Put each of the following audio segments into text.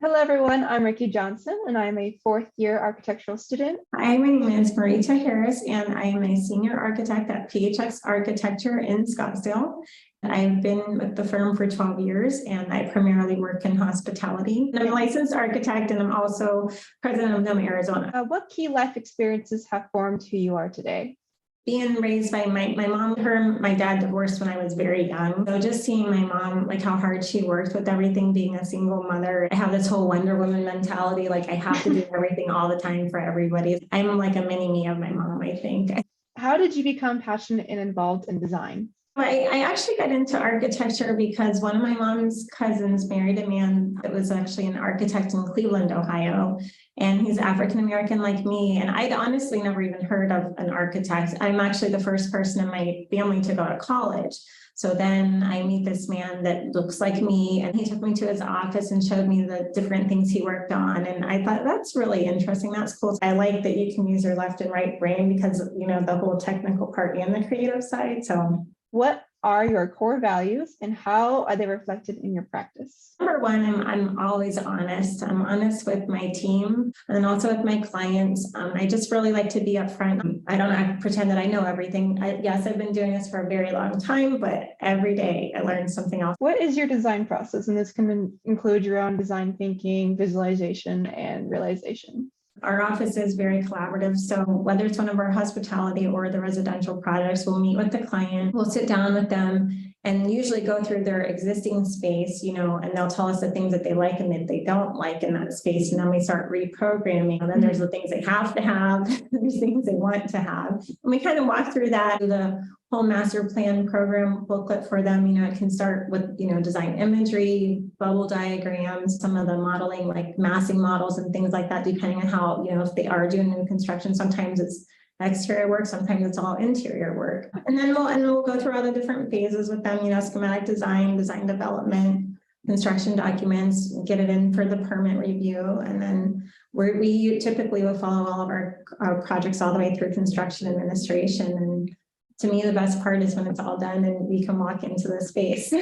Hello, everyone. I'm Ricky Johnson, and I'm a fourth-year architectural student. Hi, my name is Maurita Harris, and I am a senior architect at PHX Architecture in Scottsdale. I've been with the firm for 12 years, and I primarily work in hospitality. I'm a licensed architect, and I'm also president of NOMA Arizona. What key life experiences have formed who you are today? Being raised by my mom, my dad divorced when I was very young. So just seeing my mom, like how hard she worked with everything, being a single mother. I have this whole Wonder Woman mentality, like I have to do everything all the time for everybody. I'm like a mini me of my mom, I think. How did you become passionate and involved in design? I actually got into architecture because one of my mom's cousins married a man that was actually an architect in Cleveland, Ohio, and he's African-American like me. And I'd honestly never even heard of an architect. I'm actually the first person in my family to go to college. So then I meet this man that looks like me, and he took me to his office and showed me the different things he worked on. And I thought, that's really interesting. That's cool. I like that you can use your left and right brain because, you know, the whole technical part and the creative side. So what are your core values and how are they reflected in your practice? Number one, I'm always honest. I'm honest with my team and also with my clients. I just really like to be upfront. I don't pretend that I know everything. Yes, I've been doing this for a very long time, but every day I learn something else. What is your design process? And this can include your own design thinking, visualization, and realization. Our office is very collaborative. So whether it's one of our hospitality or the residential projects, we'll meet with the client, we'll sit down with them and usually go through their existing space, you know, and they'll tell us the things that they like and that they don't like in that space. And then we start reprogramming. And then there's the things they have to have, there's things they want to have. And we kind of walk through that, the whole master plan program booklet for them. You know, it can start with, you know, design imagery, bubble diagrams, some of the modeling, like massing models and things like that, depending on how, you know, if they are doing new construction, sometimes it's exterior work, sometimes it's all interior work. And then we'll go through all the different phases with them, you know, schematic design, design development, construction documents, get it in for the permit review. And then we typically will follow all of our projects all the way through construction administration. And to me, the best part is when it's all done and we can walk into the space.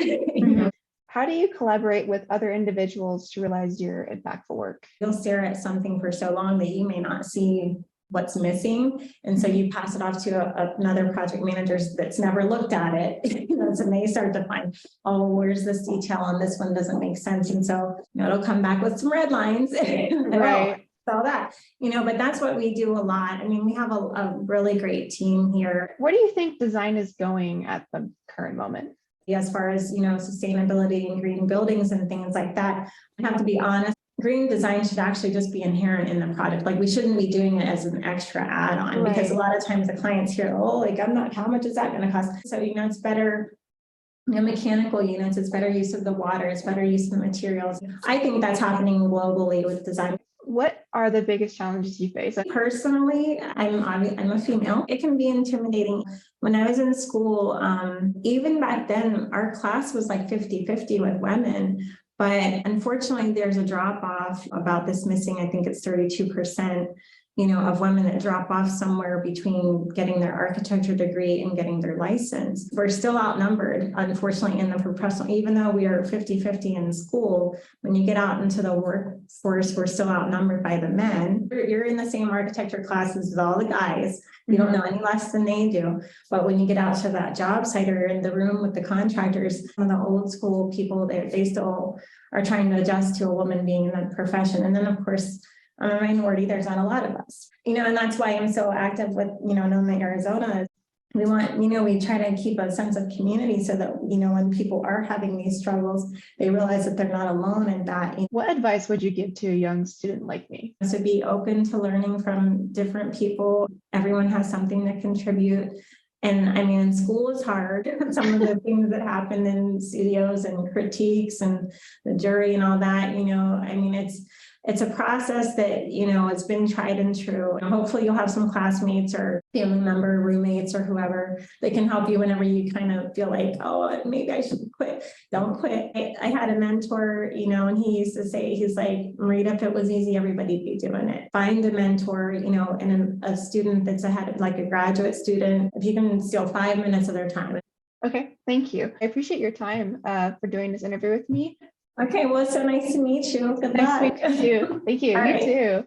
How do you collaborate with other individuals to realize your impactful work? You'll stare at something for so long that you may not see what's missing. And so you pass it off to another project manager that's never looked at it. You know, so they start to find, oh, where's this detail on this one doesn't make sense. And so, you know, it'll come back with some red lines. Right. All that, you know, but that's what we do a lot. I mean, we have a really great team here. Where do you think design is going at the current moment? As far as, you know, sustainability and green buildings and things like that, I have to be honest, green design should actually just be inherent in the product. Like we shouldn't be doing it as an extra add-on, right? Because a lot of times the clients hear, oh, like how much is that going to cost? So, you know, it's better, you know, mechanical units, it's better use of the water, it's better use of the materials. I think that's happening globally with design. What are the biggest challenges you face? Personally, I'm a female. It can be intimidating. When I was in school, even back then, our class was like 50-50 with women. But unfortunately, there's a drop off about this missing. I think it's 32%, you know, of women that drop off somewhere between getting their architecture degree and getting their license. We're still outnumbered, unfortunately, in the professional, even though we are 50-50 in school, when you get out into the workforce, we're still outnumbered by the men. You're in the same architecture classes as all the guys. You don't know any less than they do. But when you get out to that job site or in the room with the contractors, some of the old school people, they still are trying to adjust to a woman being in that profession. And then, of course, I'm a minority, there's not a lot of us, you know, and that's why I'm so active with, you know, NOMA Arizona. We want, you know, we try to keep a sense of community so that, you know, when people are having these struggles, they realize that they're not alone in that. What advice would you give to a young student like me? So be open to learning from different people. Everyone has something to contribute. And I mean, school is hard. Some of the things that happen in studios and critiques and the jury and all that, you know, I mean, it's a process that, you know, it's been tried and true. And hopefully you'll have some classmates or family member, roommates or whoever that can help you whenever you kind of feel like, oh, maybe I should quit. Don't quit. I had a mentor, you know, and he used to say, he's like, Maurita, if it was easy, everybody'd be doing it. Find a mentor, you know, and a student that's ahead of like a graduate student, if you can steal 5 minutes of their time. Okay, thank you. I appreciate your time for doing this interview with me. Okay, well, so nice to meet you. Good Nice luck. to meet you. Thank you. All You right. too.